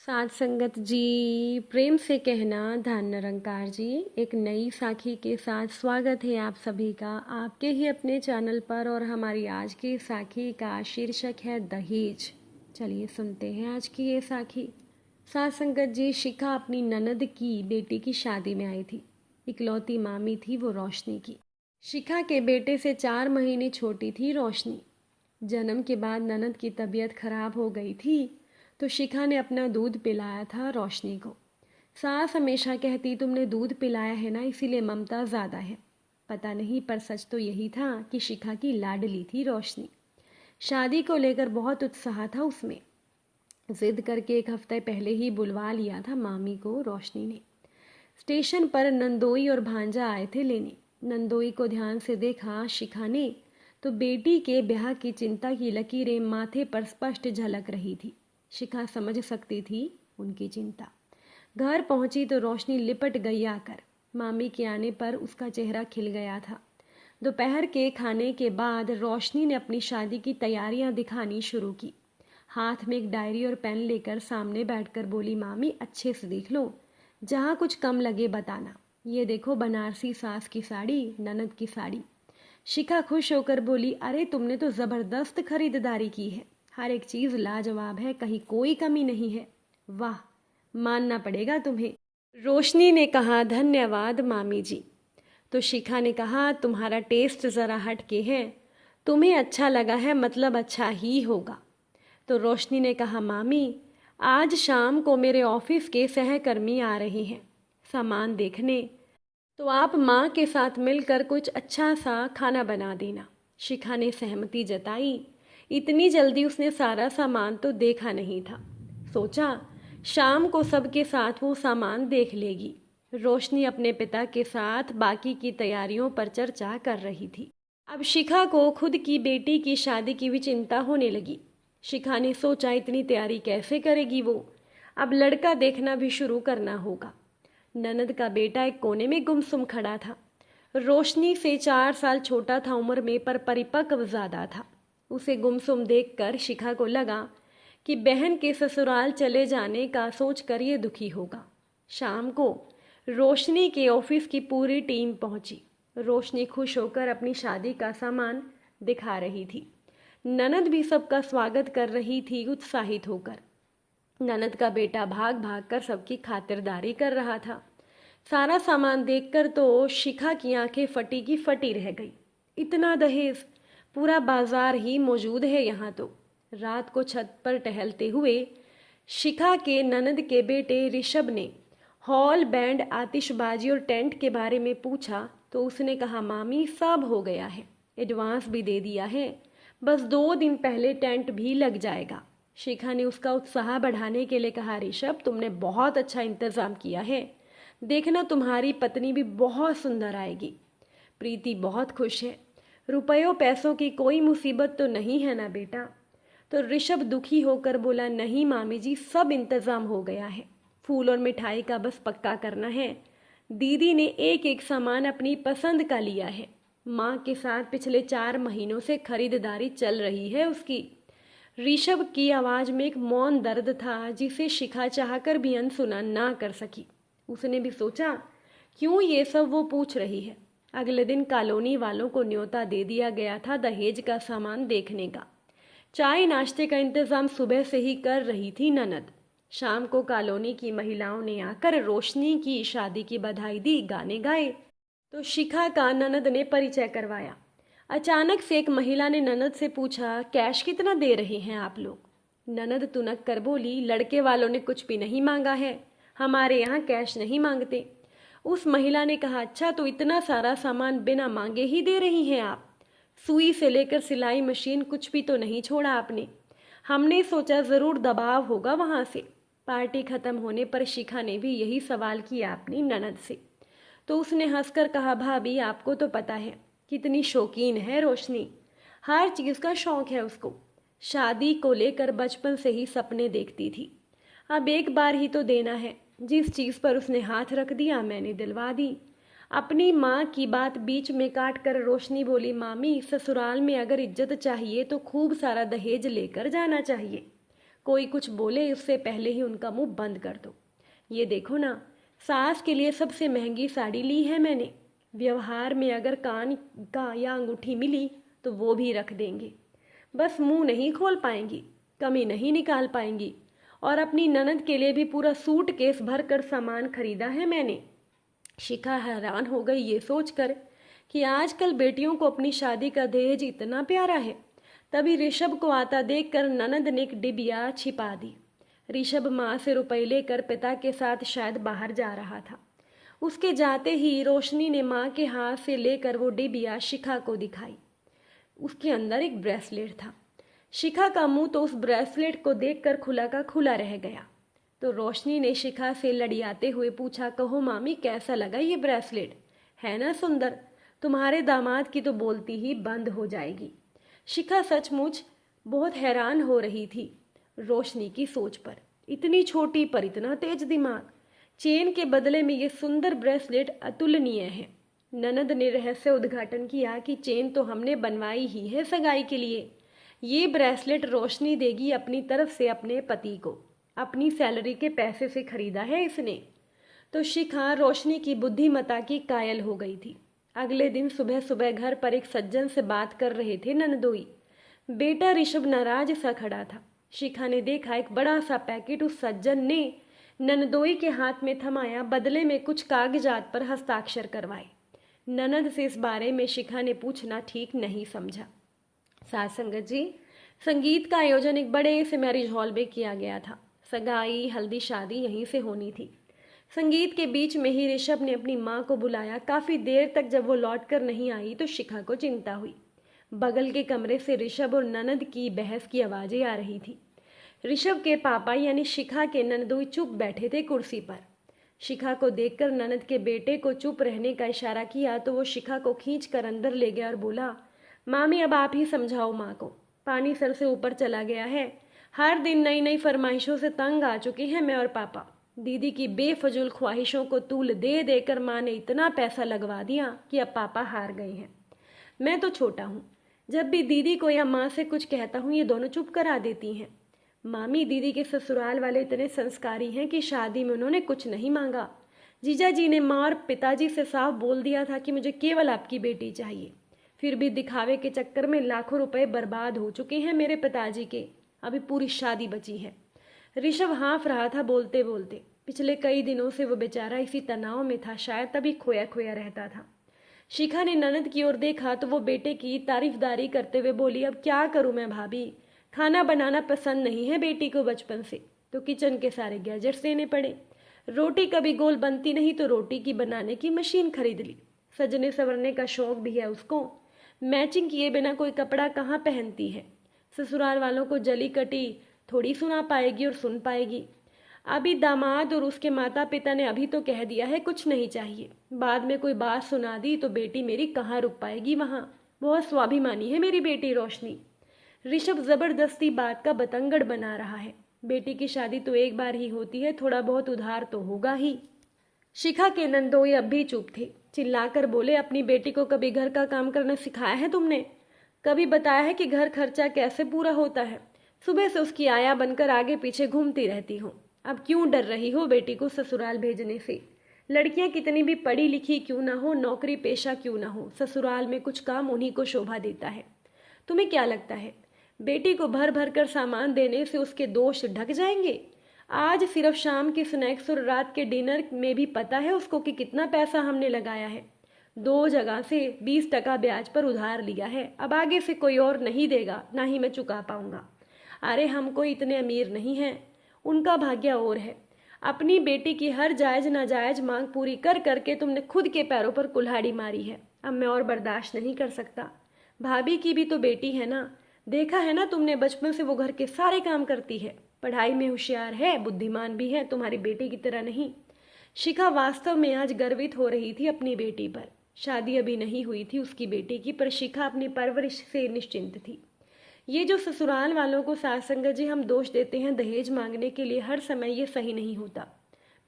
साथ संगत जी, प्रेम से कहना धन निरंकार जी। एक नई साखी के साथ स्वागत है आप सभी का आपके ही अपने चैनल पर। और हमारी आज की साखी का शीर्षक है दहेज। चलिए सुनते हैं आज की ये साखी। साथ संगत जी, शिखा अपनी ननद की बेटी की शादी में आई थी। इकलौती मामी थी वो रोशनी की। शिखा के बेटे से 4 महीने छोटी थी रोशनी। जन्म के बाद ननद की तबीयत खराब हो गई थी तो शिखा ने अपना दूध पिलाया था रोशनी को। सास हमेशा कहती तुमने दूध पिलाया है ना, इसीलिए ममता ज़्यादा है। पता नहीं पर सच तो यही था कि शिखा की लाडली थी रोशनी। शादी को लेकर बहुत उत्साह था उसमें। जिद करके 1 हफ्ते पहले ही बुलवा लिया था मामी को रोशनी ने। स्टेशन पर नंदोई और भांजा आए थे लेने। नंदोई को ध्यान से देखा शिखा ने तो बेटी के ब्याह की चिंता की लकीरें माथे पर स्पष्ट झलक रही थी। शिखा समझ सकती थी उनकी चिंता। घर पहुंची तो रोशनी लिपट गई आकर। मामी के आने पर उसका चेहरा खिल गया था। दोपहर के खाने के बाद रोशनी ने अपनी शादी की तैयारियां दिखानी शुरू की। हाथ में एक डायरी और पेन लेकर सामने बैठकर बोली, मामी अच्छे से देख लो, जहाँ कुछ कम लगे बताना। ये देखो बनारसी सास की साड़ी, ननद की साड़ी। शिखा खुश होकर बोली, अरे तुमने तो ज़बरदस्त खरीदारी की है, हर एक चीज़ लाजवाब है, कहीं कोई कमी नहीं है। वाह, मानना पड़ेगा तुम्हें। रोशनी ने कहा, धन्यवाद मामी जी। तो शिखा ने कहा, तुम्हारा टेस्ट ज़रा हट के है, तुम्हें अच्छा लगा है मतलब अच्छा ही होगा। तो रोशनी ने कहा, मामी आज शाम को मेरे ऑफिस के सहकर्मी आ रहे हैं सामान देखने, तो आप माँ के साथ मिलकर कुछ अच्छा सा खाना बना देना। शिखा ने सहमति जताई। इतनी जल्दी उसने सारा सामान तो देखा नहीं था। सोचा शाम को सबके साथ वो सामान देख लेगी। रोशनी अपने पिता के साथ बाकी की तैयारियों पर चर्चा कर रही थी। अब शिखा को खुद की बेटी की शादी की भी चिंता होने लगी। शिखा ने सोचा इतनी तैयारी कैसे करेगी वो, अब लड़का देखना भी शुरू करना होगा। ननद का बेटा एक कोने में गुमसुम खड़ा था। रोशनी से 4 साल छोटा था उम्र में, पर परिपक्व ज्यादा था। उसे गुमसुम देखकर शिखा को लगा कि बहन के ससुराल चले जाने का सोचकर ये दुखी होगा। शाम को रोशनी के ऑफिस की पूरी टीम पहुंची। रोशनी खुश होकर अपनी शादी का सामान दिखा रही थी। ननद भी सबका स्वागत कर रही थी उत्साहित होकर। ननद का बेटा भाग भाग कर सबकी खातिरदारी कर रहा था। सारा सामान देखकर तो शिखा की आंखें फटी की फटी रह गई। इतना दहेज, पूरा बाजार ही मौजूद है यहाँ तो। रात को छत पर टहलते हुए शिखा के ननद के बेटे ऋषभ ने हॉल, बैंड, आतिशबाजी और टेंट के बारे में पूछा तो उसने कहा, मामी सब हो गया है, एडवांस भी दे दिया है, बस 2 दिन पहले टेंट भी लग जाएगा। शिखा ने उसका उत्साह बढ़ाने के लिए कहा, ऋषभ तुमने बहुत अच्छा इंतजाम किया है, देखना तुम्हारी पत्नी भी बहुत सुंदर आएगी। प्रीति बहुत खुश है, रुपयों पैसों की कोई मुसीबत तो नहीं है ना बेटा। तो ऋषभ दुखी होकर बोला, नहीं मामी जी, सब इंतजाम हो गया है, फूल और मिठाई का बस पक्का करना है। दीदी ने एक एक सामान अपनी पसंद का लिया है। माँ के साथ पिछले 4 महीनों से खरीदारी चल रही है उसकी। ऋषभ की आवाज में एक मौन दर्द था जिसे शिखा चाहकर भी अनसुना ना कर सकी। उसने भी सोचा, क्यों ये सब वो पूछ रही है। अगले दिन कॉलोनी वालों को न्योता दे दिया गया था दहेज का सामान देखने का। चाय नाश्ते का इंतजाम सुबह से ही कर रही थी ननद। शाम को कॉलोनी की महिलाओं ने आकर रोशनी की शादी की बधाई दी, गाने गाए। तो शिखा का ननद ने परिचय करवाया। अचानक से एक महिला ने ननद से पूछा, कैश कितना दे रहे हैं आप लोग। ननद तुनक कर बोली, लड़के वालों ने कुछ भी नहीं मांगा है, हमारे यहाँ कैश नहीं मांगते। उस महिला ने कहा, अच्छा तो इतना सारा सामान बिना मांगे ही दे रही हैं आप, सुई से लेकर सिलाई मशीन कुछ भी तो नहीं छोड़ा आपने। हमने सोचा ज़रूर दबाव होगा वहाँ से। पार्टी खत्म होने पर शिखा ने भी यही सवाल किया अपनी ननद से। तो उसने हंसकर कहा, भाभी आपको तो पता है कितनी शौकीन है रोशनी, हर चीज़ का शौक है उसको। शादी को लेकर बचपन से ही सपने देखती थी। अब एक बार ही तो देना है, जिस चीज़ पर उसने हाथ रख दिया मैंने दिलवा दी। अपनी माँ की बात बीच में काट कर रोशनी बोली, मामी ससुराल में अगर इज्जत चाहिए तो खूब सारा दहेज लेकर जाना चाहिए, कोई कुछ बोले उससे पहले ही उनका मुंह बंद कर दो। ये देखो ना, सास के लिए सबसे महंगी साड़ी ली है मैंने, व्यवहार में अगर कान का या अंगूठी मिली तो वो भी रख देंगे। बस मुंह नहीं खोल पाएंगी, कमी नहीं निकाल पाएंगी। और अपनी ननद के लिए भी पूरा सूटकेस भर कर सामान खरीदा है मैंने। शिखा हैरान हो गई ये सोचकर कि आजकल बेटियों को अपनी शादी का दहेज इतना प्यारा है। तभी ऋषभ को आता देखकर ननद ने एक डिबिया छिपा दी। ऋषभ माँ से रुपए लेकर पिता के साथ शायद बाहर जा रहा था। उसके जाते ही रोशनी ने माँ के हाथ से लेकर वो डिबिया शिखा को दिखाई। उसके अंदर एक ब्रेसलेट था। शिखा का मुंह तो उस ब्रेसलेट को देखकर खुला का खुला रह गया। तो रोशनी ने शिखा से लड़ियाते हुए पूछा, कहो मामी कैसा लगा ये ब्रेसलेट, है ना सुंदर? तुम्हारे दामाद की तो बोलती ही बंद हो जाएगी। शिखा सचमुच बहुत हैरान हो रही थी रोशनी की सोच पर। इतनी छोटी पर इतना तेज दिमाग। चेन के बदले में ये सुंदर ब्रेसलेट अतुलनीय है। ननद ने रहस्य उद्घाटन किया कि चेन तो हमने बनवाई ही है सगाई के लिए। ये ब्रेसलेट रोशनी देगी अपनी तरफ से अपने पति को। अपनी सैलरी के पैसे से खरीदा है इसने। तो शिखा रोशनी की बुद्धिमता की कायल हो गई थी। अगले दिन सुबह सुबह घर पर एक सज्जन से बात कर रहे थे ननदोई। बेटा ऋषभ नाराज सा खड़ा था। शिखा ने देखा एक बड़ा सा पैकेट उस सज्जन ने ननदोई के हाथ में थमाया, बदले में कुछ कागजात पर हस्ताक्षर करवाए। ननद से इस बारे में शिखा ने पूछना ठीक नहीं समझा। साथ संगत जी, संगीत का आयोजन एक बड़े से मैरिज हॉल में किया गया था। सगाई हल्दी शादी यहीं से होनी थी। संगीत के बीच में ही ऋषभ ने अपनी माँ को बुलाया। काफी देर तक जब वो लौट कर नहीं आई तो शिखा को चिंता हुई। बगल के कमरे से ऋषभ और ननद की बहस की आवाजें आ रही थी। ऋषभ के पापा यानी शिखा के ननदोई चुप बैठे थे कुर्सी पर। शिखा को देखकर ननद के बेटे को चुप रहने का इशारा किया तो वो शिखा को खींच कर अंदर ले गया और बोला, मामी अब आप ही समझाओ माँ को, पानी सर से ऊपर चला गया है। हर दिन नई नई फरमाइशों से तंग आ चुके हैं मैं और पापा। दीदी की बेफजूल ख्वाहिशों को तूल दे देकर माँ ने इतना पैसा लगवा दिया कि अब पापा हार गए हैं। मैं तो छोटा हूँ, जब भी दीदी को या माँ से कुछ कहता हूँ ये दोनों चुप करा देती हैं। मामी दीदी के ससुराल वाले इतने संस्कारी हैं कि शादी में उन्होंने कुछ नहीं मांगा। जीजा जी ने माँ और पिताजी से साफ बोल दिया था कि मुझे केवल आपकी बेटी चाहिए। फिर भी दिखावे के चक्कर में लाखों रुपए बर्बाद हो चुके हैं मेरे पिताजी के। अभी पूरी शादी बची है। ऋषभ हाँफ रहा था बोलते बोलते। पिछले कई दिनों से वो बेचारा इसी तनाव में था, शायद तभी खोया खोया रहता था। शिखा ने ननद की ओर देखा तो वो बेटे की तारीफदारी करते हुए बोली, अब क्या करूं मैं भाभी, खाना बनाना पसंद नहीं है बेटी को बचपन से, तो किचन के सारे गैजेट्स लेने पड़े। रोटी कभी गोल बनती नहीं तो रोटी की बनाने की मशीन खरीद ली। सजने संवरने का शौक भी है उसको। मैचिंग किए बिना कोई कपड़ा कहाँ पहनती है। ससुराल वालों को जली कटी थोड़ी सुना पाएगी और सुन पाएगी। अभी दामाद और उसके माता पिता ने अभी तो कह दिया है कुछ नहीं चाहिए, बाद में कोई बात सुना दी तो बेटी मेरी कहाँ रुक पाएगी वहाँ। बहुत स्वाभिमानी है मेरी बेटी रोशनी। ऋषभ जबरदस्ती बात का बतंगड़ बना रहा है। बेटी की शादी तो एक बार ही होती है, थोड़ा बहुत उधार तो होगा ही। शिखा के नंदोई अब भी चुप थे। चिल्लाकर बोले, अपनी बेटी को कभी घर का काम करना सिखाया है तुमने? कभी बताया है कि घर खर्चा कैसे पूरा होता है? सुबह से उसकी आया बनकर आगे पीछे घूमती रहती हो। अब क्यों डर रही हो बेटी को ससुराल भेजने से? लड़कियां कितनी भी पढ़ी लिखी क्यों ना हो, नौकरी पेशा क्यों ना हो, ससुराल में कुछ काम उन्हीं को शोभा देता है। तुम्हें क्या लगता है बेटी को भर भर कर सामान देने से उसके दोष ढक जाएंगे? आज सिर्फ शाम के स्नैक्स और रात के डिनर में भी पता है उसको कि कितना पैसा हमने लगाया है। 2 जगह से 20% ब्याज पर उधार लिया है। अब आगे से कोई और नहीं देगा, ना ही मैं चुका पाऊंगा। अरे हम कोई इतने अमीर नहीं हैं, उनका भाग्य और है। अपनी बेटी की हर जायज नाजायज मांग पूरी कर करके तुमने खुद के पैरों पर कुल्हाड़ी मारी है। अब मैं और बर्दाश्त नहीं कर सकता। भाभी की भी तो बेटी है ना, देखा है ना तुमने, बचपन से वो घर के सारे काम करती है, पढ़ाई में होशियार है, बुद्धिमान भी है, तुम्हारी बेटी की तरह नहीं। शिखा वास्तव में आज गर्वित हो रही थी अपनी बेटी पर। शादी अभी नहीं हुई थी उसकी बेटी की, पर शिखा अपनी परवरिश से निश्चिंत थी। ये जो ससुराल वालों को सास संगत जी हम दोष देते हैं दहेज मांगने के लिए, हर समय ये सही नहीं होता।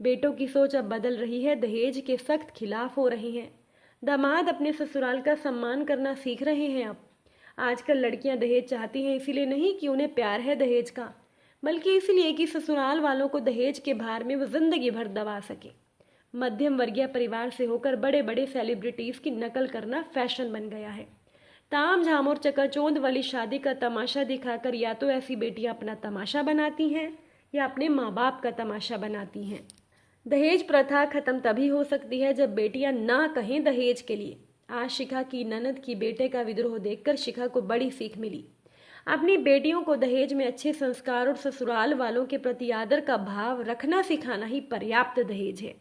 बेटों की सोच अब बदल रही है, दहेज के सख्त खिलाफ हो रहे हैं। दामाद अपने ससुराल का सम्मान करना सीख रहे हैं। अब आजकल लड़कियां दहेज चाहती हैं इसीलिए नहीं कि उन्हें प्यार है दहेज का। बल्कि इसलिए कि ससुराल वालों को दहेज के भार में वो जिंदगी भर दबा सके। मध्यम वर्गीय परिवार से होकर बड़े बड़े सेलिब्रिटीज की नकल करना फैशन बन गया है। ताम झाम और चकाचौंध वाली शादी का तमाशा दिखाकर या तो ऐसी बेटियां अपना तमाशा बनाती हैं या अपने माँ बाप का तमाशा बनाती हैं। दहेज प्रथा खत्म तभी हो सकती है जब बेटियां ना कहें दहेज के लिए। आज शिखा की ननद की बेटे का विद्रोह देखकर शिखा को बड़ी सीख मिली। अपनी बेटियों को दहेज में अच्छे संस्कार और ससुराल वालों के प्रति आदर का भाव रखना सिखाना ही पर्याप्त दहेज है।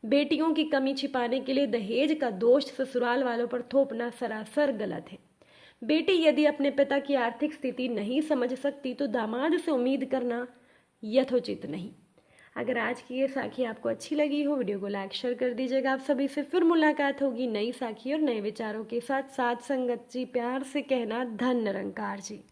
बेटियों की कमी छिपाने के लिए दहेज का दोष ससुराल वालों पर थोपना सरासर गलत है। बेटी यदि अपने पिता की आर्थिक स्थिति नहीं समझ सकती तो दामाद से उम्मीद करना यथोचित नहीं। अगर आज की ये साखी आपको अच्छी लगी हो, वीडियो को लाइक शेयर कर दीजिएगा। आप सभी से फिर मुलाकात होगी नई साखी और नए विचारों के साथ। साथ संगत जी, प्यार से कहना धन निरंकार जी।